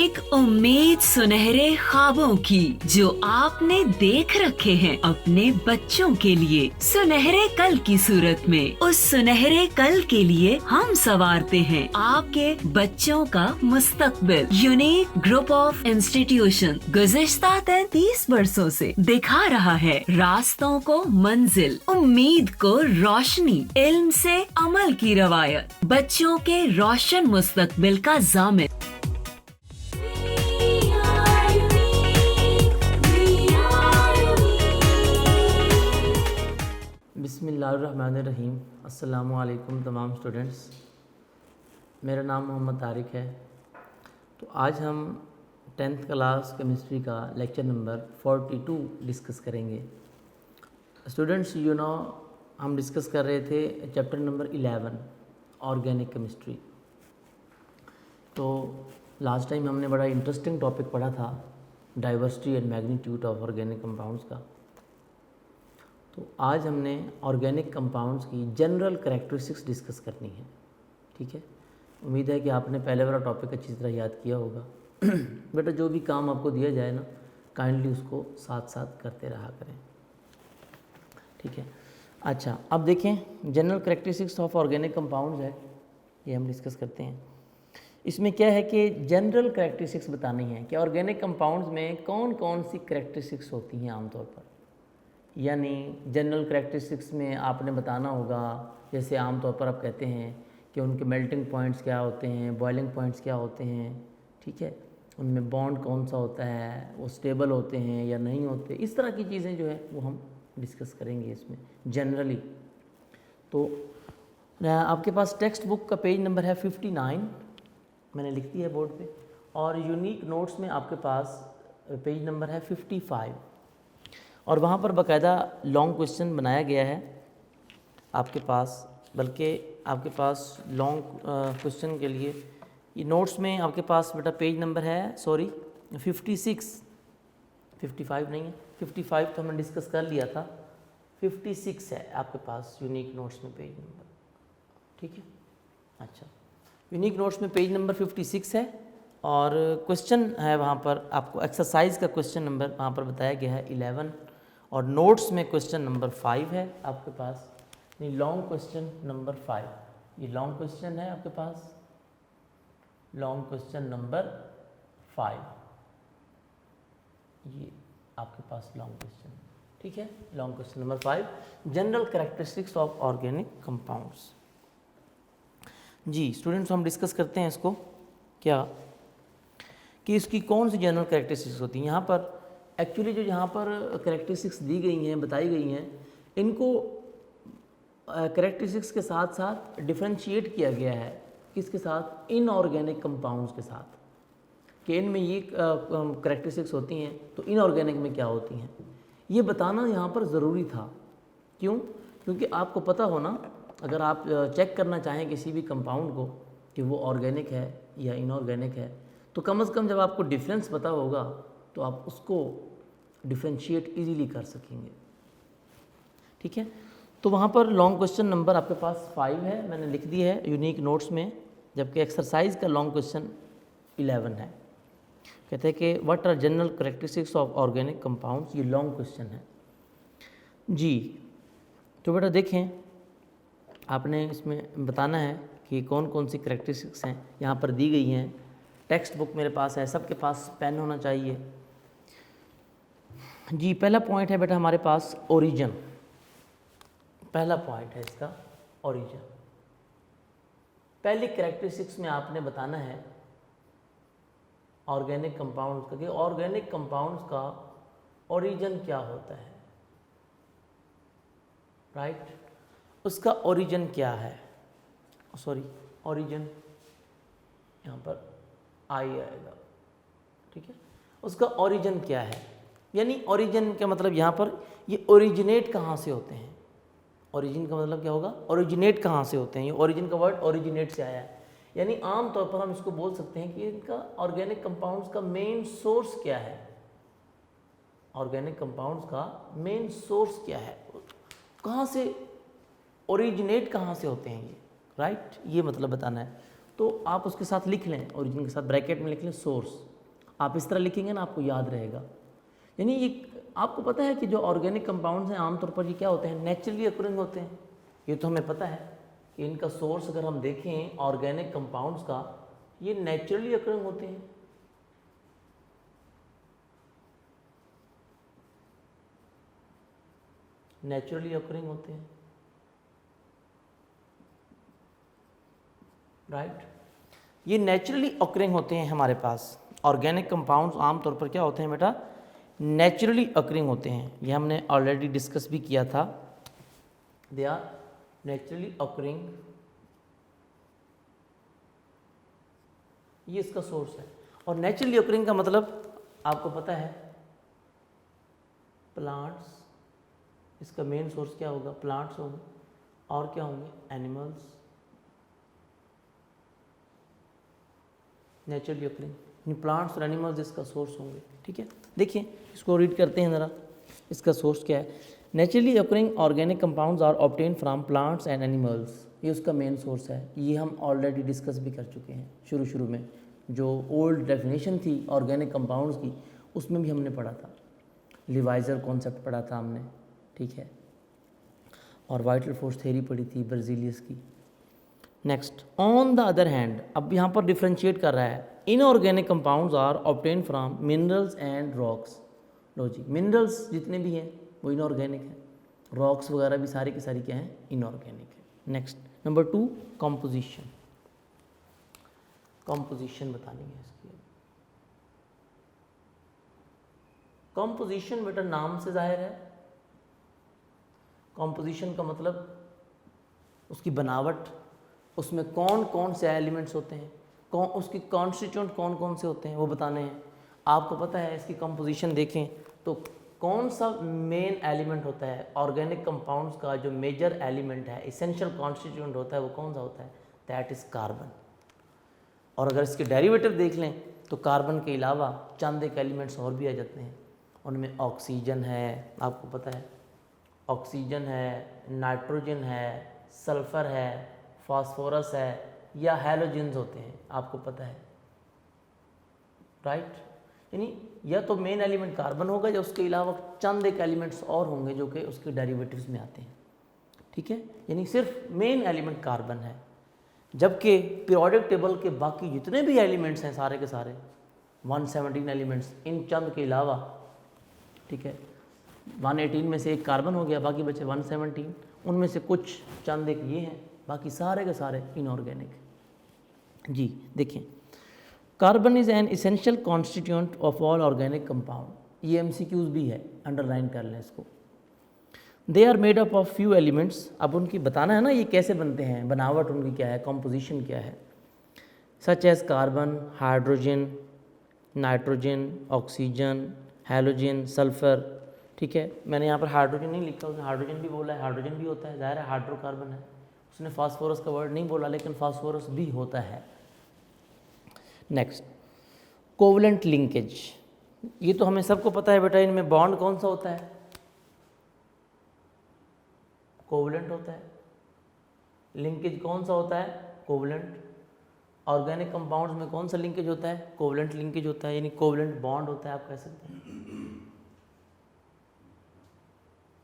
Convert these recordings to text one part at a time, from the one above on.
एक उम्मीद सुनहरे ख्वाबों की जो आपने देख रखे हैं अपने बच्चों के लिए, सुनहरे कल की सूरत में। उस सुनहरे कल के लिए हम संवारते हैं आपके बच्चों का मुस्तकबिल। यूनिक ग्रुप ऑफ इंस्टीट्यूशन गुज़िश्ता 33 वर्षों से दिखा रहा है रास्तों को मंजिल, उम्मीद को रोशनी, इल्म से अमल की रवायत, बच्चों के रोशन मुस्तकबिल का ज़ामिन। बिस्मिल्लाहिर्रहमानिर्रहीम। अस्सलामु अलैकुम तमाम स्टूडेंट्स, मेरा नाम मोहम्मद तारिक है। तो आज हम 10th क्लास केमिस्ट्री का लेक्चर नंबर 42 डिस्कस करेंगे। स्टूडेंट्स हम डिस्कस कर रहे थे चैप्टर नंबर 11 ऑर्गेनिक केमिस्ट्री। तो लास्ट टाइम हमने बड़ा इंटरेस्टिंग टॉपिक पढ़ा था, diversity and magnitude of organic compounds का। तो आज हमने ऑर्गेनिक कंपाउंड्स की जनरल कैरेक्टरिस्टिक्स डिस्कस करनी है। ठीक है, उम्मीद है कि आपने पहले वाला टॉपिक अच्छी तरह याद किया होगा। बेटा जो भी काम आपको दिया जाए ना, काइंडली उसको साथ साथ करते रहा करें। ठीक है, अच्छा अब देखें general characteristics of organic compounds है, ये हम डिस्कस करते हैं। इसमें क्या है कि जनरल कैरेक्टरिस्टिक्स बतानी है कि ऑर्गेनिक कंपाउंड्स में कौन कौन सी कैरेक्टरिस्टिक्स होती हैं आमतौर पर। यानी जनरल कैरेक्टरिस्टिक्स में आपने बताना होगा, जैसे आमतौर पर आप कहते हैं कि उनके मेल्टिंग पॉइंट्स क्या होते हैं, बॉइलिंग पॉइंट्स क्या होते हैं। ठीक है, उनमें बॉन्ड कौन सा होता है, वो स्टेबल होते हैं या नहीं होते, इस तरह की चीज़ें जो है वो हम डिस्कस करेंगे इसमें जनरली। तो आपके पास टेक्स्ट बुक का पेज नंबर है 59, मैंने लिख दिया है बोर्ड पे, और यूनिक नोट्स में आपके पास पेज नंबर है 55, और वहाँ पर बाकायदा लॉन्ग क्वेश्चन बनाया गया है आपके पास। बल्कि आपके पास लॉन्ग क्वेश्चन के लिए ये नोट्स में आपके पास बेटा पेज नंबर है 56, 55 नहीं है, 55 तो हमने डिस्कस कर लिया था, 56 है आपके पास यूनिक नोट्स में पेज नंबर। ठीक है, अच्छा यूनिक नोट्स में पेज नंबर 56 है, और क्वेश्चन है वहाँ पर आपको एक्सरसाइज का क्वेश्चन नंबर वहाँ पर बताया गया है 11, और नोट्स में क्वेश्चन नंबर 5 है आपके पास, नहीं लॉन्ग क्वेश्चन नंबर 5, ये लॉन्ग क्वेश्चन है आपके पास, लॉन्ग क्वेश्चन नंबर 5, ये आपके पास लॉन्ग क्वेश्चन। ठीक है, long question number 5 general characteristics of organic compounds. जी स्टूडेंट्स, हम डिस्कस करते हैं इसको क्या कि इसकी कौन सी जनरल कैरेक्टरिस्टिक्स होती हैं। यहाँ पर एक्चुअली जो यहाँ पर कैरेक्टरिस्टिक्स दी गई हैं, बताई गई हैं, इनको कैरेक्टरिस्टिक्स के साथ साथ डिफरेंशिएट किया गया है। किसके साथ? इनऑर्गेनिक कंपाउंड्स के साथ, कि इनमें ये कैरेक्टरिस्टिक्स होती हैं तो इनऑर्गेनिक में क्या होती हैं, ये बताना यहाँ पर ज़रूरी था। क्यों? क्योंकि आपको पता होना, अगर आप चेक करना चाहें किसी भी कंपाउंड को कि वो ऑर्गेनिक है या इनऑर्गेनिक है, तो कम से कम जब आपको डिफरेंस पता होगा तो आप उसको डिफरेंशिएट इजीली कर सकेंगे। ठीक है, तो वहाँ पर लॉन्ग क्वेश्चन नंबर आपके पास 5 है, मैंने लिख दिया है यूनिक नोट्स में, जबकि एक्सरसाइज का लॉन्ग क्वेश्चन 11 है। कहते हैं कि what are general characteristics of organic compounds, ये लॉन्ग क्वेश्चन है जी। तो बेटा देखें, आपने इसमें बताना है कि कौन कौन सी कैरेक्टरिस्टिक्स हैं, यहाँ पर दी गई हैं। टेक्स्ट बुक मेरे पास है, सबके पास पेन होना चाहिए जी। पहला पॉइंट है बेटा हमारे पास ओरिजिन, पहला पॉइंट है इसका ओरिजिन। पहली कैरेक्टरिस्टिक्स में आपने बताना है ऑर्गेनिक कंपाउंड्स का कि ऑर्गेनिक कंपाउंड्स का ओरिजिन क्या होता है। राइट, उसका ओरिजिन क्या है, सॉरी ओरिजिन यहाँ पर आई आएगा। ठीक है, उसका ओरिजिन क्या है, यानी ओरिजिन का मतलब यहाँ पर ये ओरिजिनेट कहाँ से होते हैं। ओरिजिन का मतलब क्या होगा? ओरिजिनेट कहाँ से होते हैं। ये ओरिजिन का वर्ड ओरिजिनेट से आया है, यानी आम तौर पर हम इसको बोल सकते हैं कि इनका ऑर्गेनिक कंपाउंड्स का मेन सोर्स क्या है। ऑर्गेनिक कंपाउंड्स का मेन सोर्स क्या है, कहाँ से ओरिजिनेट कहाँ से होते हैं ये। राइट, ये मतलब बताना है। तो आप उसके साथ लिख लें, ओरिजिन के साथ ब्रैकेट में लिख लें सोर्स, आप इस तरह लिखेंगे ना, आपको याद रहेगा। यानी ये आपको पता है कि जो ऑर्गेनिक कंपाउंड्स हैं आमतौर पर ये क्या होते हैं, नेचुरली अकरिंग होते हैं। ये तो हमें पता है कि इनका सोर्स अगर हम देखें ऑर्गेनिक कंपाउंड्स का, ये नेचुरली अकरिंग होते हैं। नेचुरली अकरिंग होते हैं, राइट। ये नेचुरली अकरिंग होते हैं हमारे पास। ऑर्गेनिक कंपाउंड्स आमतौर पर क्या होते हैं बेटा, नेचुरली अकरिंग होते हैं। ये हमने ऑलरेडी डिस्कस भी किया था। दे आर नेचुरली अकरिंग, ये इसका सोर्स है। और नेचुरली अकरिंग का मतलब आपको पता है, प्लांट्स, इसका मेन सोर्स क्या होगा, प्लांट्स होंगे। और क्या होंगे, एनिमल्स। नेचुरली अकरिंग प्लांट्स और एनिमल्स इसका सोर्स होंगे। ठीक है, देखिए इसको रीड करते हैं ज़रा, इसका सोर्स क्या है। Naturally occurring organic compounds are obtain from plants and animals, ये उसका मेन सोर्स है। ये हम ऑलरेडी डिस्कस भी कर चुके हैं शुरू में, जो ओल्ड डेफिनेशन थी ऑर्गेनिक कंपाउंड्स की, उसमें भी हमने पढ़ा था। लिवाइजर कॉन्सेप्ट पढ़ा था हमने, ठीक है, और वाइटल फोर्स थ्योरी पढ़ी थी बर्जीलियस की। Next, on the other hand, अब यहाँ पर डिफ्रेंशिएट कर रहा है, inorganic compounds are obtain from minerals and rocks. लो जी, मिनरल्स जितने भी हैं वो इनऑर्गेनिक हैं, रॉक्स वगैरह भी सारी की सारी क्या हैं, इनऑर्गेनिक है। Next, number 2, composition. कंपोजिशन बतानी है इसकी। कंपोजिशन बेटा नाम से जाहिर है, कंपोजिशन का मतलब उसकी बनावट, उसमें कौन कौन से एलिमेंट्स होते हैं, कौन उसकी कॉन्स्टिट्यूएंट कौन कौन से होते हैं वो बताने हैं। आपको पता है इसकी कंपोजिशन देखें तो कौन सा मेन एलिमेंट होता है ऑर्गेनिक कंपाउंड्स का, जो मेजर एलिमेंट है, इसेंशियल कॉन्स्टिट्यूएंट होता है, वो कौन सा होता है, दैट इज़ कार्बन। और अगर इसके डेरिवेटिव देख लें तो कार्बन के अलावा चंद एक एलिमेंट्स और भी आ जाते हैं। उनमें ऑक्सीजन है, आपको पता है, ऑक्सीजन है, नाइट्रोजन है, सल्फ़र है, फास्फोरस है, या हैलोजेंस होते हैं, आपको पता है, राइट। यानी या तो मेन एलिमेंट कार्बन होगा या उसके अलावा चंद एक एलिमेंट्स और होंगे जो कि उसके डेरिवेटिव्स में आते हैं। ठीक है, यानी सिर्फ मेन एलिमेंट कार्बन है, जबकि पीरियोडिक टेबल के बाकी जितने भी एलिमेंट्स हैं सारे के सारे 117 एलिमेंट्स, इन चंद के अलावा, ठीक है, 118 में से एक कार्बन हो गया, बाकी बचे 117, उनमें से कुछ चंद एक ये हैं, बाकी सारे के सारे इनऑर्गेनिक। जी देखिए, carbon is an essential constituent of all organic compound. ये MCQs भी है, अंडरलाइन कर लें इसको। They are made up of few elements, अब उनकी बताना है ना ये कैसे बनते हैं, बनावट उनकी क्या है, कॉम्पोजिशन क्या है। Such as carbon, hydrogen, nitrogen, oxygen, halogen, sulphur. ठीक है, मैंने यहाँ पर हाइड्रोजन नहीं लिखा, उसने हाइड्रोजन भी बोला है, हाइड्रोजन भी होता है, ज़ाहिर है हाइड्रोकार्बन है। उसने फास्फोरस का वर्ड नहीं बोला, लेकिन फास्फोरस भी होता है। नेक्स्ट, कोवलेंट लिंकेज, ये तो हमें सबको पता है बेटा, इनमें बॉन्ड कौन सा होता है, कोवलेंट होता है। लिंकेज कौन सा होता है, कोवलेंट। ऑर्गेनिक कंपाउंड्स में कौन सा लिंकेज होता है, कोवलेंट लिंकेज होता है, यानी कोवलेंट बॉन्ड होता है, आप कह सकते हैं।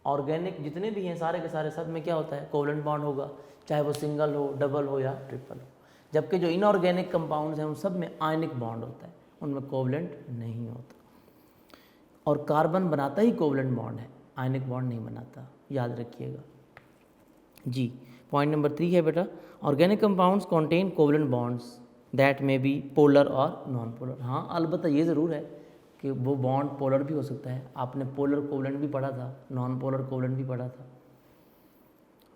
ऑर्गेनिक जितने भी हैं सारे के सारे, सब में क्या होता है, कोवलेंट बॉन्ड होगा, चाहे वो सिंगल हो, डबल हो या ट्रिपल हो। जबकि जो इनऑर्गेनिक कंपाउंड्स हैं उन सब में आयनिक बॉन्ड होता है, उनमें कोवलेंट नहीं होता। और कार्बन बनाता ही कोवलेंट बॉन्ड है, आयनिक बॉन्ड नहीं बनाता, याद रखिएगा जी। पॉइंट नंबर 3 है बेटा, organic compounds contain covalent bonds that में बी पोलर और नॉन पोलर। हाँ, अलबत्ता ये ज़रूर है कि वो बॉन्ड पोलर भी हो सकता है, आपने पोलर कोवलेंट भी पढ़ा था, नॉन पोलर कोवलेंट भी पढ़ा था।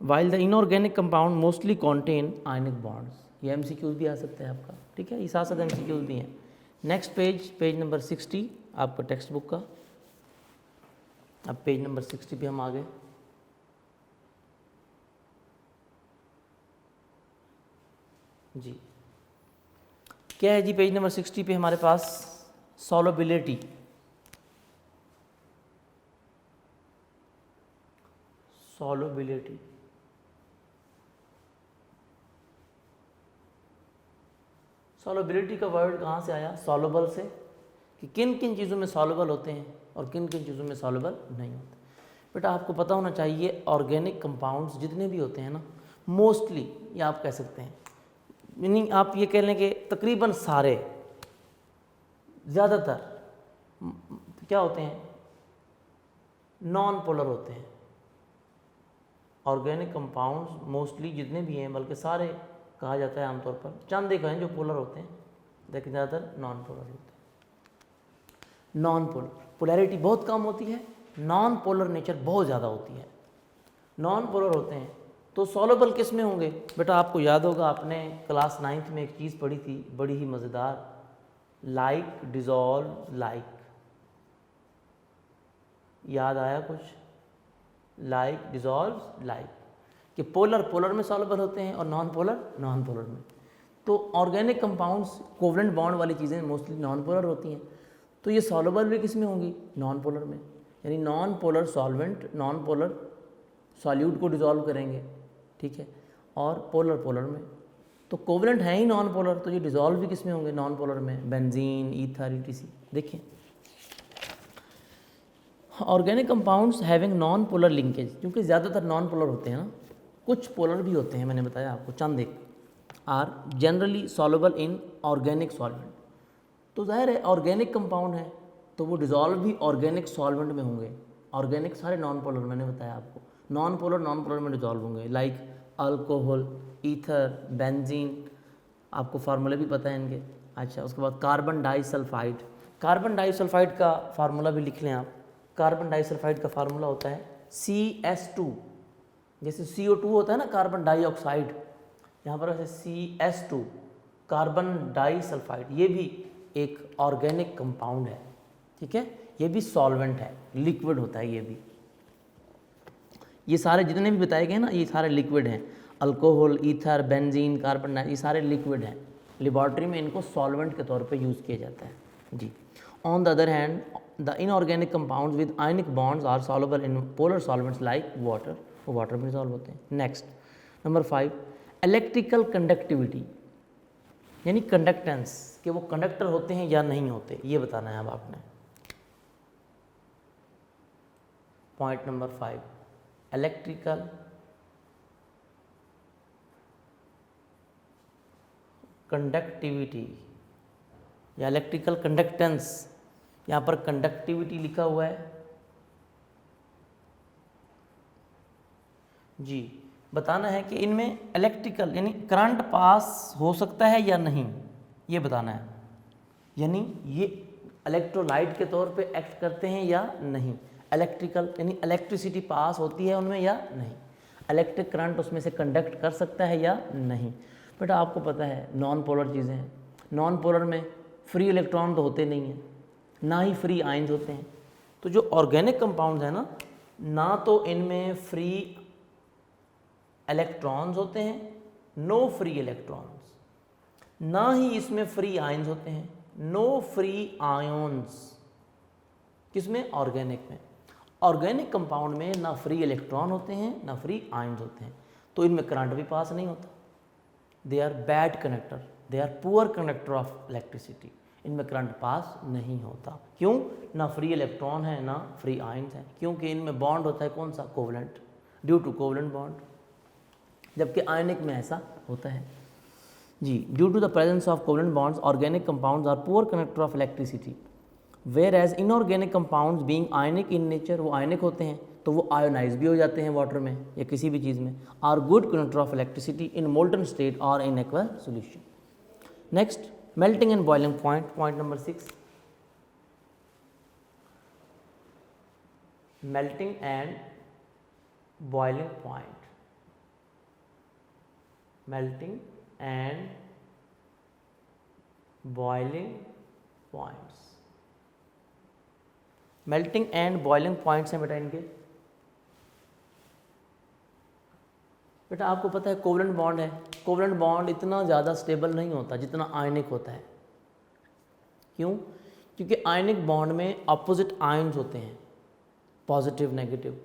While the inorganic compound mostly contain ionic bonds, ये MCQs भी आ सकता है आपका। ठीक है, ये साथ साथ MCQs भी हैं। नेक्स्ट पेज नंबर 60 आपका टेक्स्ट बुक का। अब पेज नंबर 60 पे हम आ गए। जी, क्या है जी पेज नंबर 60 पे हमारे पास, सॉल्युबिलिटी। सॉल्युबिलिटी, सॉल्युबिलिटी का वर्ड कहाँ से आया, सॉल्युबल से, कि किन किन चीज़ों में सॉल्युबल होते हैं और किन किन चीज़ों में सॉल्युबल नहीं होते। बेटा आपको पता होना चाहिए ऑर्गेनिक कंपाउंड्स जितने भी होते हैं ना, मोस्टली, ये आप कह सकते हैं, मीनिंग आप ये कह लें कि तकरीबन सारे, ज़्यादातर क्या होते हैं, नॉन पोलर होते हैं। ऑर्गेनिक कंपाउंड्स मोस्टली जितने भी हैं, बल्कि सारे कहा जाता है आमतौर पर, चंद एक हैं जो पोलर होते हैं, लेकिन ज़्यादातर नॉन पोलर होते हैं। नॉन पोलर पोलैरिटी बहुत कम होती है, नॉन पोलर नेचर बहुत ज़्यादा होती है। नॉन पोलर होते हैं तो सॉल्युबल किस में होंगे? बेटा आपको याद होगा, आपने क्लास 9th में एक चीज़ पढ़ी थी बड़ी ही मज़ेदार, लाइक डिज़ोल्व लाइक। याद आया कुछ? लाइक डिज़ोल्व लाइक, कि पोलर पोलर में सॉल्युबल होते हैं और नॉन पोलर नॉन पोलर में। तो ऑर्गेनिक कंपाउंड्स कोवलेंट बॉन्ड वाली चीज़ें मोस्टली नॉन पोलर होती हैं, तो ये सॉल्युबल भी किस में होंगी? नॉन पोलर में। यानी non polar solvent non polar solute को डिज़ोल्व करेंगे, ठीक है, और पोलर पोलर में। तो कोवलेंट है ही नॉन पोलर, तो ये डिज़ोल्व भी किस में होंगे? नॉन पोलर में। Benzene, ether, ETC. देखिए organic compounds having non polar linkage, क्योंकि ज़्यादातर नॉन पोलर होते हैं ना, कुछ पोलर भी होते हैं, मैंने बताया आपको चंद एक, are generally soluble in organic solvent. तो जाहिर है ऑर्गेनिक कंपाउंड है तो वो डिज़ोल्व भी ऑर्गेनिक सॉल्वेंट में होंगे। ऑर्गेनिक सारे नॉन पोलर, मैंने बताया आपको, नॉन पोलर में डिज़ोल्व होंगे, लाइक अल्कोहल, ईथर, बेंजीन, आपको फार्मूले भी पता है इनके। अच्छा, उसके बाद कार्बन डाइसल्फाइड। कार्बन डाइसल्फाइड का फार्मूला भी लिख लें आप। कार्बन डाइसल्फाइड का फार्मूला होता है CS2, जैसे CO2 होता है ना कार्बन डाइऑक्साइड, यहाँ पर वैसे CS2 कार्बन डाइसल्फाइड, ये भी एक ऑर्गेनिक कंपाउंड है, ठीक है, ये भी सॉल्वेंट है, लिक्विड होता है ये भी। ये सारे जितने भी बताए गए ना, ये सारे लिक्विड हैं। Alcohol, ether, benzene, carbon di, ये सारे लिक्विड हैं। लेबॉर्ट्री में इनको सॉल्वेंट के तौर पे यूज़ किया जाता है जी। On the other hand the inorganic compounds with ionic bonds are soluble in polar solvents like water, वो वाटर में सॉल्व होते हैं। नेक्स्ट नंबर 5, इलेक्ट्रिकल कंडक्टिविटी, यानी कंडक्टेंस, कि वो कंडक्टर होते हैं या नहीं होते, ये बताना है अब आपने। पॉइंट नंबर 5, इलेक्ट्रिकल कंडक्टिविटी या इलेक्ट्रिकल कंडक्टेंस, यहाँ पर कंडक्टिविटी लिखा हुआ है जी। बताना है कि इनमें इलेक्ट्रिकल यानी करंट पास हो सकता है या नहीं, ये बताना है। यानी ये इलेक्ट्रोलाइट के तौर पे एक्ट करते हैं या नहीं, इलेक्ट्रिकल यानी इलेक्ट्रिसिटी पास होती है उनमें या नहीं, इलेक्ट्रिक करंट उसमें से कंडक्ट कर सकता है या नहीं। बेटा आपको पता है नॉन पोलर चीज़ें हैं, नॉन पोलर में फ्री इलेक्ट्रॉन तो होते नहीं हैं, ना ही फ्री आयंस होते हैं। तो जो ऑर्गेनिक कंपाउंड्स हैं ना तो इनमें फ्री इलेक्ट्रॉन्स होते हैं, नो फ्री इलेक्ट्रॉन्स, ना ही इसमें फ्री आयंस होते हैं, नो फ्री आयोन्स। किसमें? ऑर्गेनिक में। ऑर्गेनिक कंपाउंड में ना फ्री इलेक्ट्रॉन होते हैं ना फ्री आयंस होते हैं, तो इनमें करंट भी पास नहीं होता। They are bad conductor, they are poor conductor of electricity, इनमें करंट पास नहीं होता। क्यों? ना फ्री इलेक्ट्रॉन है ना फ्री आयंस है, क्योंकि इनमें बॉन्ड होता है कौन सा? Covalent, due to covalent bond, जबकि आयनिक में ऐसा होता है जी। Due to the presence of covalent bonds organic compounds are poor conductor of electricity, whereas inorganic compounds being ionic in nature, वो आयनिक होते हैं तो वो आयोनाइज भी हो जाते हैं वाटर में या किसी भी चीज़ में, are good conductor of electricity in molten state और in aqua solution. Next, melting and boiling point, point number 6, melting and boiling point, melting and boiling points. Melting and boiling points हैं बेटा इनके। बेटा आपको पता है कोवलेंट बॉन्ड है, covalent bond इतना ज़्यादा स्टेबल नहीं होता जितना आयनिक होता है। क्यों? क्योंकि आयनिक बॉन्ड में अपोजिट आयन्स होते हैं, positive negative,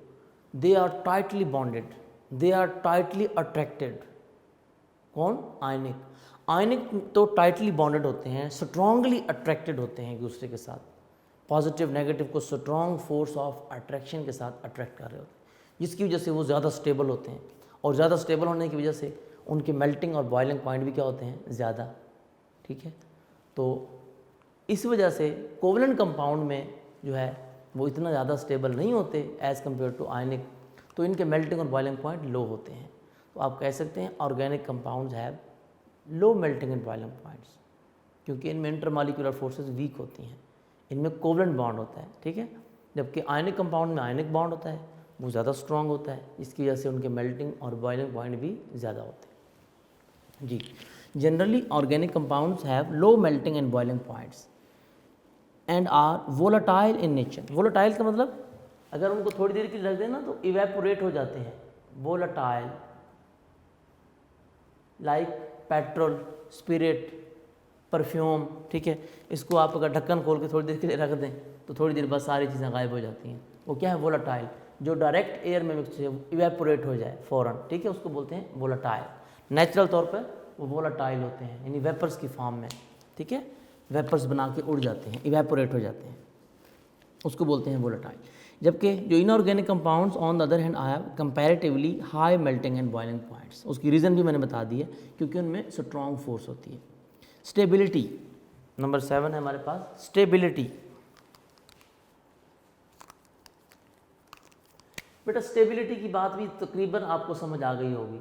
they are tightly bonded, they are tightly attracted. कौन? आयनिक। आयनिक तो टाइटली बॉन्डेड होते हैं, स्ट्रांगली अट्रैक्टेड होते हैं एक दूसरे के साथ, पॉजिटिव नेगेटिव को स्ट्रॉन्ग फोर्स ऑफ अट्रैक्शन के साथ अट्रैक्ट कर रहे होते हैं, जिसकी वजह से वो ज़्यादा स्टेबल होते हैं, और ज़्यादा स्टेबल होने की वजह से उनके मेल्टिंग और बॉइलिंग पॉइंट भी क्या होते हैं, ज़्यादा। ठीक है, तो इस वजह से कोवलेंट कंपाउंड में जो है वो इतना ज़्यादा स्टेबल नहीं होते एज़ कम्पेयर टू आयनिक, तो इनके मेल्टिंग और बॉइलिंग पॉइंट लो होते हैं। तो आप कह सकते हैं organic compounds have low melting and boiling points, क्योंकि इनमें इंटरमॉलिक्यूलर फोर्सेस वीक होती हैं, इनमें कोवलेंट बॉन्ड होता है। ठीक है, जबकि आयनिक कंपाउंड में आयनिक बॉन्ड होता है, वो ज़्यादा स्ट्रॉन्ग होता है, इसकी वजह से उनके मेल्टिंग और बॉइलिंग पॉइंट भी ज़्यादा होते हैं। जी, generally organic compounds have low melting and boiling points and are volatile in nature. Volatile का मतलब अगर उनको थोड़ी देर के लिए रख दें ना तो इवेपोरेट हो जाते हैं। Volatile like petrol, spirit, perfume. ठीक है, इसको आप अगर ढक्कन खोल के थोड़ी देर के लिए रख दें तो थोड़ी देर बाद सारी चीज़ें गायब हो जाती हैं। वो क्या है, वोलाटाइल, जो डायरेक्ट एयर में मिक्स हो, इवेपोरेट हो जाए फ़ौरन। ठीक है, उसको बोलते हैं वोलाटाइल। नेचुरल तौर पर वो वोलाटाइल होते हैं, यानी वेपर्स की फॉर्म में। ठीक है, वेपर्स बना के उड़ जाते हैं, इवेपोरेट हो जाते हैं, उसको बोलते हैं वोलाटाइल। जबकि जो inorganic compounds on the other hand have comparatively high melting and boiling points. उसकी रीज़न भी मैंने बता दी है, क्योंकि उनमें स्ट्रॉन्ग फोर्स होती है। स्टेबिलिटी नंबर 7 है हमारे पास, स्टेबिलिटी। बेटा स्टेबिलिटी की बात भी तकरीबन आपको समझ आ गई होगी।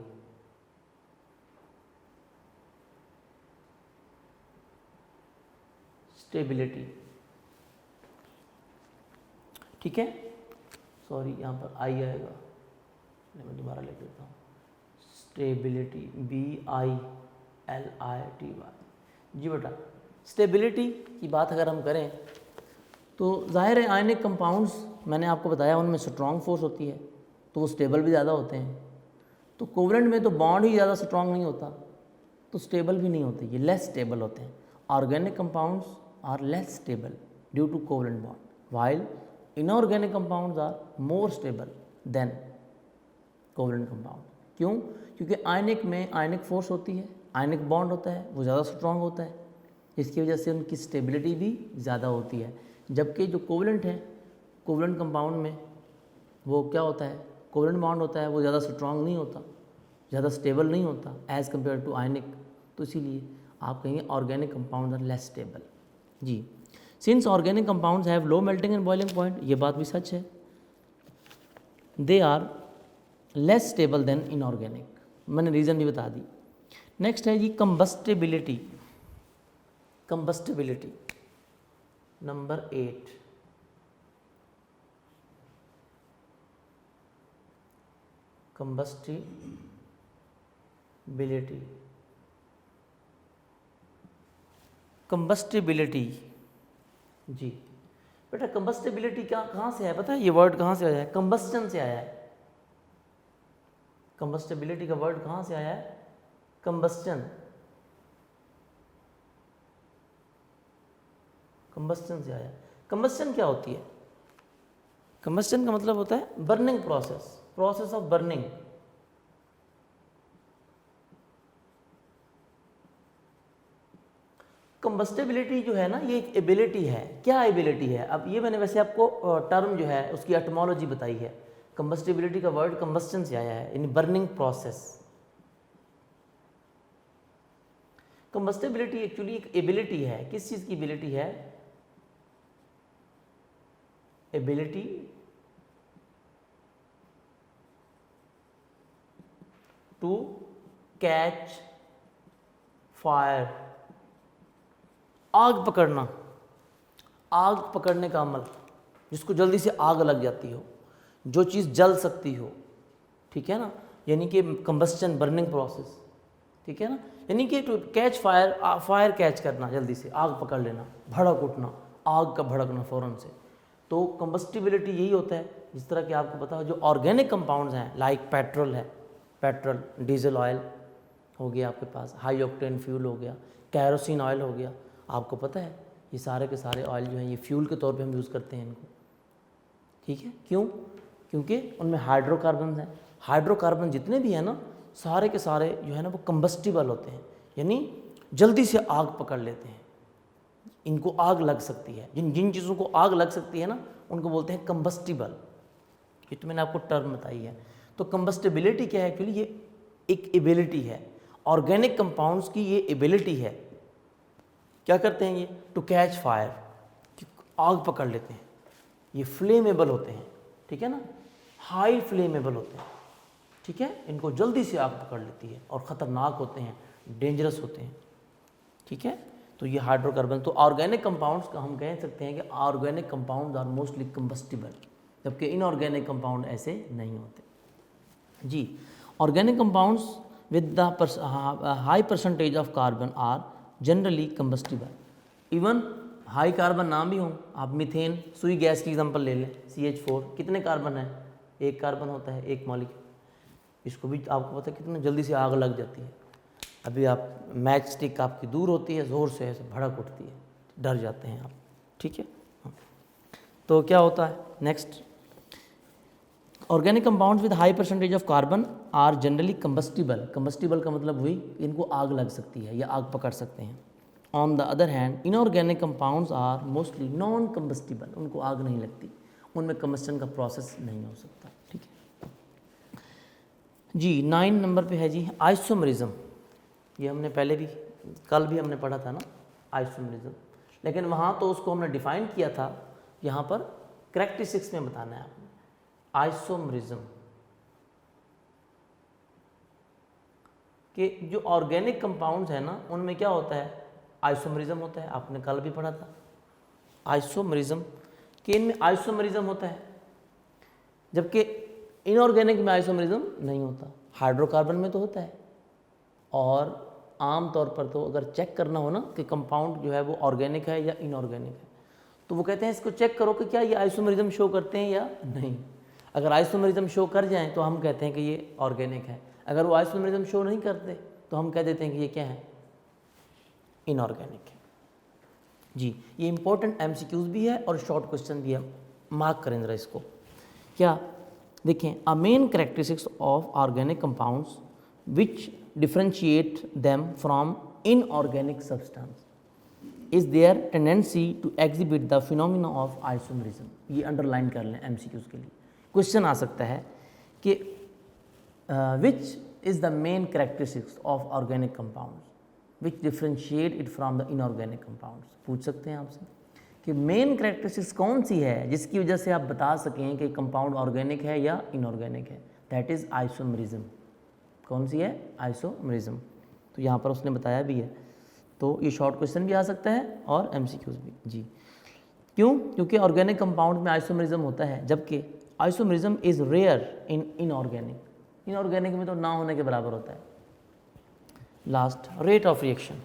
स्टेबिलिटी, ठीक है, सॉरी यहाँ पर आई आएगा, मैं दोबारा लिख देता हूँ। Stability, BILITY। जी बेटा, स्टेबिलिटी की बात अगर हम करें तो जाहिर है आयनिक कंपाउंड्स मैंने आपको बताया उनमें स्ट्रॉन्ग फोर्स होती है, तो वो स्टेबल भी ज़्यादा होते हैं। तो कोवलेंट में तो बॉन्ड ही ज़्यादा स्ट्रॉन्ग नहीं होता, तो स्टेबल भी नहीं होते, ये लेस स्टेबल होते हैं। Organic compounds are less stable due to covalent bond, while inorganic compounds are more stable than covalent compound। क्यों? क्योंकि आयनिक में आयनिक फोर्स होती है, आयनिक बॉन्ड होता है, वो ज़्यादा स्ट्रांग होता है, इसकी वजह से उनकी स्टेबिलिटी भी ज़्यादा होती है। जबकि जो कोवलेंट है, कोवलेंट कंपाउंड में वो क्या होता है, कोवलेंट बॉन्ड होता है, वो ज़्यादा स्ट्रांग नहीं होता, ज़्यादा स्टेबल नहीं होता एज़ कम्पेयर टू आयनिक। तो इसीलिए आप कहेंगे organic compound are less stable. जी, since organic compounds have low melting and boiling point, ये बात भी सच है, they are less stable than inorganic, मैंने रीज़न भी बता दी। नेक्स्ट है जी कंबस्टिबिलिटी। कंबस्टिबिलिटी नंबर 8। कंबस्टिबिलिटी, कंबस्टिबिलिटी। जी बेटा, कंबस्टिबिलिटी क्या कहाँ से है पता है, ये वर्ड कहाँ से आया है, कंबस्टन से आया है। कंबस्टिबिलिटी का वर्ड कहाँ से आया है, कंबस्टन, कंबस्टन से आया है। कंबस्टन क्या होती है, कंबस्टन का मतलब होता है burning process, process of burning. Combustibility जो है ना, ये एक एबिलिटी है। क्या एबिलिटी है, अब ये मैंने वैसे आपको टर्म जो है उसकी एटमोलॉजी बताई है। कंबस्टिबिलिटी का वर्ड कंबस्टन से आया है, इन बर्निंग प्रोसेस। कंबस्टिबिलिटी एक्चुअली एक एबिलिटी है। किस चीज़ की एबिलिटी है, एबिलिटी टू कैच फायर, आग पकड़ना, आग पकड़ने का अमल, जिसको जल्दी से आग लग जाती हो, जो चीज़ जल सकती हो, ठीक है ना, यानी कि कंबस्टन, बर्निंग प्रोसेस, ठीक है ना, यानी कि to catch fire, fire catch करना, जल्दी से आग पकड़ लेना, भड़क उठना, आग का भड़कना फ़ौरन से। तो कंबस्टिबिलिटी यही होता है। जिस तरह कि आपको पता है जो ऑर्गेनिक कंपाउंड्स हैं, लाइक पेट्रोल है, पेट्रोल, डीजल ऑयल हो गया आपके पास, हाई ऑक्टेन फ्यूल हो गया, कैरोसिन ऑयल हो गया, आपको पता है ये सारे के सारे ऑयल जो हैं ये फ्यूल के तौर पे हम यूज़ करते हैं इनको, ठीक है। क्यों? क्योंकि उनमें हाइड्रोकार्बन हैं। हाइड्रोकार्बन जितने भी हैं ना, सारे के सारे जो है ना वो कंबस्टिबल होते हैं, यानी जल्दी से आग पकड़ लेते हैं, इनको आग लग सकती है। जिन जिन चीज़ों को आग लग सकती है ना, उनको बोलते हैं कंबस्टिबल। ये तो मैंने आपको टर्म बताई है। तो कंबस्टिबिलिटी क्या है? एक्चुअली ये एक एबिलिटी है, ऑर्गेनिक कंपाउंड्स की ये एबिलिटी है। क्या करते हैं ये? टू कैच फायर, आग पकड़ लेते हैं। ये फ्लेमेबल होते हैं, ठीक है ना, हाई फ्लेमेबल होते हैं, ठीक है। इनको जल्दी से आग पकड़ लेती है और ख़तरनाक होते हैं, डेंजरस होते हैं, ठीक है। तो ये हाइड्रोकार्बन, तो ऑर्गेनिक कंपाउंड्स का हम कह सकते हैं कि organic compounds are mostly combustible, जबकि इनऑर्गेनिक कंपाउंड ऐसे नहीं होते जी। Organic compounds with the high percentage of carbon are generally combustible. Even high carbon ना भी हों, आप मीथेन सुई गैस की एग्जांपल ले लें, CH4, कितने कार्बन है? एक कार्बन होता है, एक मॉलिक्यूल। इसको भी आपको पता है कितना जल्दी से आग लग जाती है। अभी आप मैच स्टिक आपकी दूर होती है, ज़ोर से ऐसे भड़क उठती है, डर जाते हैं आप, ठीक है। तो क्या होता है next? Organic compounds with high percentage of carbon are generally combustible. Combustible का मतलब हुई इनको आग लग सकती है या आग पकड़ सकते हैं। On the other hand inorganic compounds are mostly non combustible, उनको आग नहीं लगती, उनमें कंबस्टन का प्रोसेस नहीं हो सकता, ठीक है जी। 9 नंबर पे है जी आइसोमरिज्म। ये हमने पहले भी, कल भी हमने पढ़ा था ना आइसोमरिज्म, लेकिन वहाँ तो उसको हमने डिफाइन किया था, यहाँ पर कैरेक्टरिस्टिक्स में बताना है आपने। आइसोमरिज्म कि जो ऑर्गेनिक कंपाउंड्स है ना, उनमें क्या होता है? आइसोमरिज्म होता है, आपने कल भी पढ़ा था आइसोमरिज्म, कि इनमें आइसोमरिज्म होता है, जबकि इनऑर्गेनिक में आइसोमरिज्म नहीं होता। हाइड्रोकार्बन में तो होता है, और आम तौर पर तो अगर चेक करना हो ना कि कंपाउंड जो है वो ऑर्गेनिक है या इनऑर्गेनिक है, तो वो कहते हैं इसको चेक करो कि क्या ये आइसोमरिज्म शो करते हैं या नहीं। अगर आइसोमरिज्म शो कर जाएं तो हम कहते हैं कि ये ऑर्गेनिक है, अगर वो आइसोमरिज्म शो नहीं करते तो हम कह देते हैं कि ये क्या है? इनऑर्गेनिक है जी। ये इंपॉर्टेंट MCQs भी है और शॉर्ट क्वेश्चन भी है, मार्क करें जरा इसको। क्या देखें, a main characteristics of organic compounds which differentiate them from inorganic substance is their tendency to exhibit the phenomena of isomerism. ये अंडरलाइन कर लें MCQs के लिए, क्वेश्चन आ सकता है कि which is the main characteristics of organic compounds which differentiate it from the inorganic compounds. पूछ सकते हैं आपसे कि मेन कैरेक्टरिस्टिक्स कौन सी है जिसकी वजह से आप बता सकें कि कंपाउंड ऑर्गेनिक है या इनऑर्गेनिक है। That is isomerism. कौन सी है? आइसोमरिज्म। तो यहाँ पर उसने बताया भी है, तो ये शॉर्ट क्वेश्चन भी आ सकता है और MCQs भी जी। क्यों? क्योंकि ऑर्गेनिक कंपाउंड में आइसोमरिज्म होता है, जबकि isomerism is rare in inorganic. Inorganic में तो ना होने के बराबर होता है। Last, rate of reaction.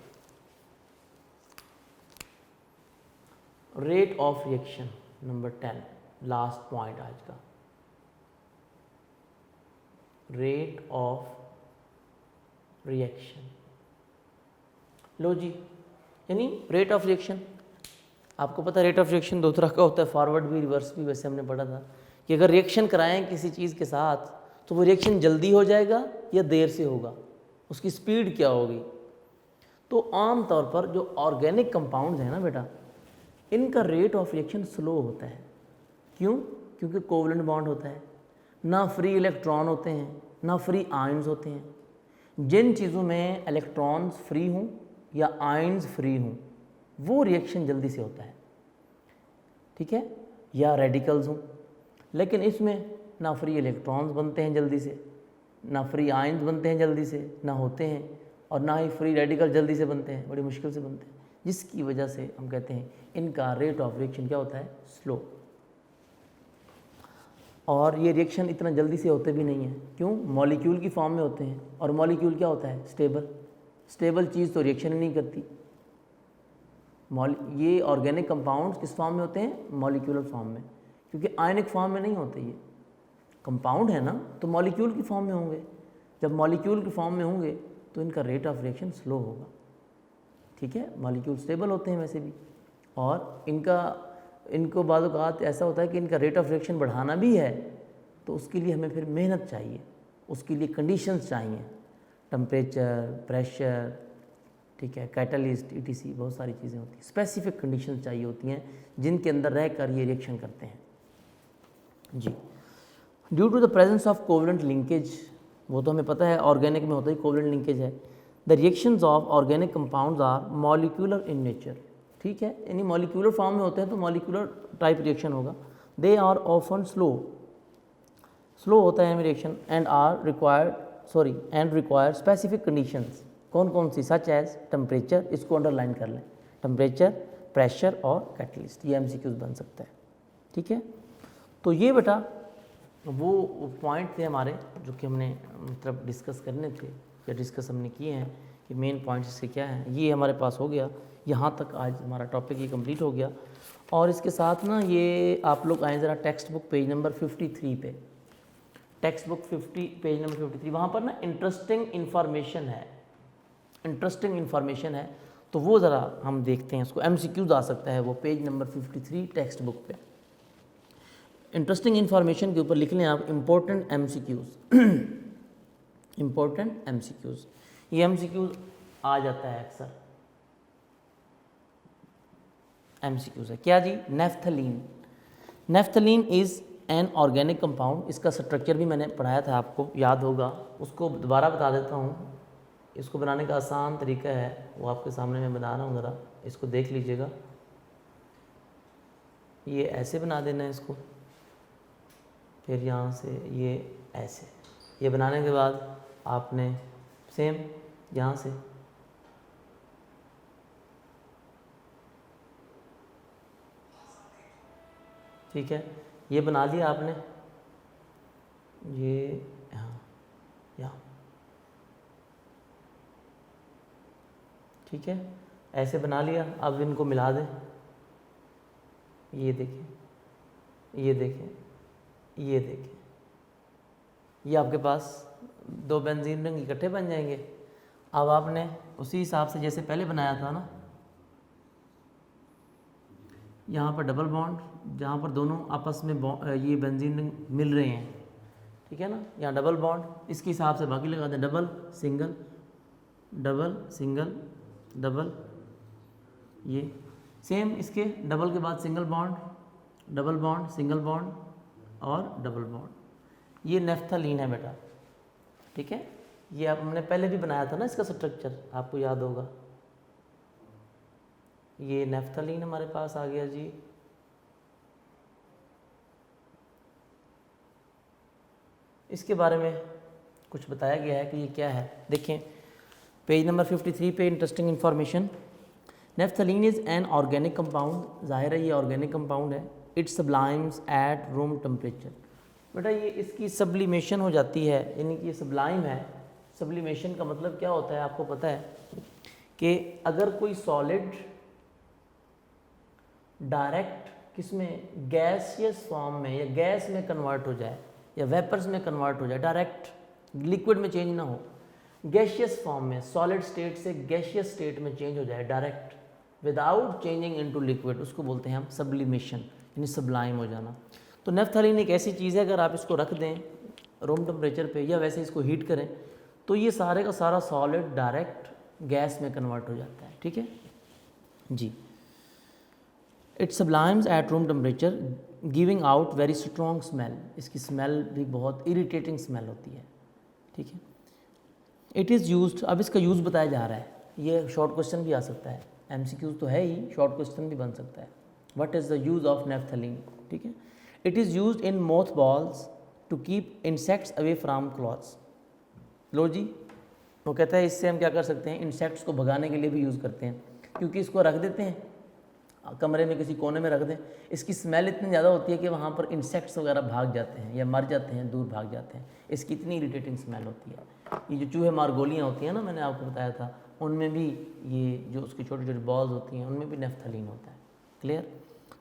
Rate of reaction number 10, last point आज का। रेट ऑफ रिएक्शन, लो जी, यानी रेट ऑफ रिएक्शन आपको पता है रेट ऑफ रिएक्शन दो तरह का होता है, फॉरवर्ड भी रिवर्स भी। वैसे हमने पढ़ा था कि अगर रिएक्शन कराएं किसी चीज़ के साथ तो वो रिएक्शन जल्दी हो जाएगा या देर से होगा, उसकी स्पीड क्या होगी। तो आम तौर पर जो ऑर्गेनिक कंपाउंड्स हैं ना बेटा, इनका रेट ऑफ रिएक्शन स्लो होता है। क्यों? क्योंकि कोवलेंट बॉन्ड होता है, ना फ्री इलेक्ट्रॉन होते हैं ना फ्री आयंस होते हैं। जिन चीज़ों में इलेक्ट्रॉन्स फ्री हों या आयंस फ्री हों वो रिएक्शन जल्दी से होता है, ठीक है, या रेडिकल्स हों। लेकिन इसमें ना फ्री इलेक्ट्रॉन्स बनते हैं जल्दी से, ना फ्री आयंस बनते हैं जल्दी से, ना होते हैं, और ना ही फ्री रेडिकल जल्दी से बनते हैं, बड़ी मुश्किल से बनते हैं, जिसकी वजह से हम कहते हैं इनका रेट ऑफ रिएक्शन क्या होता है? स्लो। और ये रिएक्शन इतना जल्दी से होते भी नहीं है। क्यों? मॉलिक्यूल की फॉर्म में होते हैं, और मॉलिक्यूल क्या होता है? स्टेबल। स्टेबल चीज़ तो रिएक्शन ही नहीं करती। ये ऑर्गेनिक कंपाउंड्स किस फॉर्म में होते हैं? मॉलिक्यूलर फॉर्म में, क्योंकि आयनिक फॉर्म में नहीं होते। ये कंपाउंड है ना, तो मॉलिक्यूल की फॉर्म में होंगे। जब मॉलिक्यूल की फॉर्म में होंगे तो इनका रेट ऑफ रिएक्शन स्लो होगा, ठीक है। मॉलिक्यूल स्टेबल होते हैं वैसे भी, और इनको बात ऐसा होता है कि इनका रेट ऑफ रिएक्शन बढ़ाना भी है तो उसके लिए हमें फिर मेहनत चाहिए, उसके लिए कंडीशंस चाहिए, टेम्परेचर, प्रेशर, ठीक है, कैटलिस्ट ETC बहुत सारी चीज़ें होती हैं। स्पेसिफिक कंडीशन चाहिए होती हैं जिनके अंदर रहकर ये रिएक्शन करते हैं जी। Due to the presence of covalent linkage, वो तो हमें पता है ऑर्गेनिक में होता है कोवलेंट लिंकेज है। The reactions of organic compounds are molecular in nature, ठीक है, यानी मॉलिक्यूलर फॉर्म में होते हैं तो मॉलिक्यूलर टाइप रिएक्शन होगा। दे आर ऑफन स्लो होता है reaction and require specific conditions. कौन कौन सी? सच एज टेम्परेचर, इसको अंडरलाइन कर लें, टेम्परेचर, प्रेशर और कैटलिस्ट, ये MCQs बन सकता है, ठीक है। तो ये बेटा वो पॉइंट थे हमारे जो कि हमने मतलब डिस्कस करने थे या डिस्कस हमने किए हैं कि मेन पॉइंट्स इसके क्या हैं। ये हमारे पास हो गया, यहाँ तक आज हमारा टॉपिक ये कंप्लीट हो गया। और इसके साथ ना ये आप लोग आएँ ज़रा टेक्स्ट बुक पेज नंबर 53 पे, टेक्स्ट बुक 50 पेज नंबर 53, वहाँ पर ना इंटरेस्टिंग इन्फॉर्मेशन है, तो वो ज़रा हम देखते हैं उसको। MCQs आ सकता है वो पेज नंबर 53 टेक्स्ट बुक पे। इंटरेस्टिंग इन्फॉर्मेशन के ऊपर लिख लें आप इम्पोर्टेंट MCQs। ये MCQs आ जाता है अक्सर, MCQs है क्या जी? Naphthalene is an organic compound. इसका स्ट्रक्चर भी मैंने पढ़ाया था, आपको याद होगा, उसको दोबारा बता देता हूँ। इसको बनाने का आसान तरीका है, वो आपके सामने मैं बना रहा हूँ, ज़रा इसको देख लीजिएगा। ये ऐसे बना देना है इसको, फिर यहाँ से ये ऐसे, ये बनाने के बाद आपने सेम यहाँ से ठीक है, ये बना लिया आपने, ये यहाँ ठीक है, ऐसे बना लिया। अब इनको मिला दें, ये देखें, ये देखें, ये देखें, ये आपके पास 2 बेंजीन रिंग इकट्ठे बन जाएंगे। अब आपने उसी हिसाब से जैसे पहले बनाया था ना, यहाँ पर डबल बॉन्ड, जहाँ पर दोनों आपस में ये बेंजीन रिंग मिल रहे हैं, ठीक है ना, यहाँ डबल बॉन्ड, इसके हिसाब से बाकी लगा दें, double single double single double, ये सेम इसके डबल के बाद single bond, double bond, single bond और डबल बॉन्ड। ये नेफ्थलीन है बेटा, ठीक है। ये आप हमने पहले भी बनाया था ना, इसका स्ट्रक्चर आपको याद होगा। ये नेफ्थलीन हमारे पास आ गया जी। इसके बारे में कुछ बताया गया है कि ये क्या है, देखें पेज नंबर 53 पे interesting information. Naphthalene is an organic compound, जाहिर है ये ऑर्गेनिक कंपाउंड है। It sublimes at room temperature. बेटा ये इसकी सब्लिमेशन हो जाती है, यानी कि ये सब्लाइम है। सब्लिमेशन का मतलब क्या होता है आपको पता है कि अगर कोई सॉलिड डायरेक्ट किसमें गैसियस फॉर्म में या गैस में कन्वर्ट हो जाए या वेपर्स में कन्वर्ट हो जाए, डायरेक्ट लिक्विड में चेंज ना हो, गैसियस फॉर्म में सॉलिड स्टेट से गैसियस स्टेट में चेंज हो जाए direct without changing into liquid, उसको बोलते हैं हम सब्लिमेशन, यानी सब्लाइम हो जाना। तो नेफ्थलीन एक ऐसी चीज़ है, अगर आप इसको रख दें रूम टेम्परेचर पे या वैसे इसको हीट करें तो ये सारे का सारा सॉलिड डायरेक्ट गैस में कन्वर्ट हो जाता है, ठीक है जी। It sublimes at room temperature giving out very strong smell. इसकी स्मेल भी बहुत इरिटेटिंग स्मेल होती है, ठीक है। इट इज़ यूज्ड, अब इसका यूज़ बताया जा रहा है, ये शॉर्ट क्वेश्चन भी आ सकता है, MCQs तो है ही, शॉर्ट क्वेश्चन भी बन सकता है। What is the use of naphthalene, ठीक है। It is used in moth balls to keep insects away from clothes. लो जी, वो कहता है इससे हम क्या कर सकते हैं, इंसेक्ट्स को भगाने के लिए भी यूज़ करते हैं, क्योंकि इसको रख देते हैं कमरे में किसी कोने में रख दें, इसकी स्मेल इतनी ज़्यादा होती है कि वहाँ पर इंसेक्ट्स वगैरह भाग जाते हैं या मर जाते हैं, दूर भाग जाते हैं, इसकी इतनी इरिटेटिंग स्मेल होती है। ये जो चूहे मार गोलियाँ होती हैं ना, मैंने आपको बताया था, उनमें भी ये जो उसकी छोटी छोटी बॉल्स होती हैं उनमें भी नेफ्थलीन होता है। क्लियर?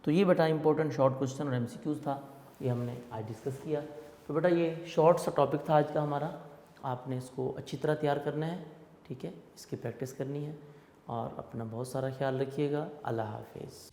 तो ये बेटा इंपॉर्टेंट शॉर्ट क्वेश्चन और MCQs था, ये हमने आज डिस्कस किया। तो बेटा ये शॉर्ट सा टॉपिक था आज का हमारा, आपने इसको अच्छी तरह तैयार करना है, ठीक है, इसकी प्रैक्टिस करनी है और अपना बहुत सारा ख्याल रखिएगा। अल्लाह हाफिज़।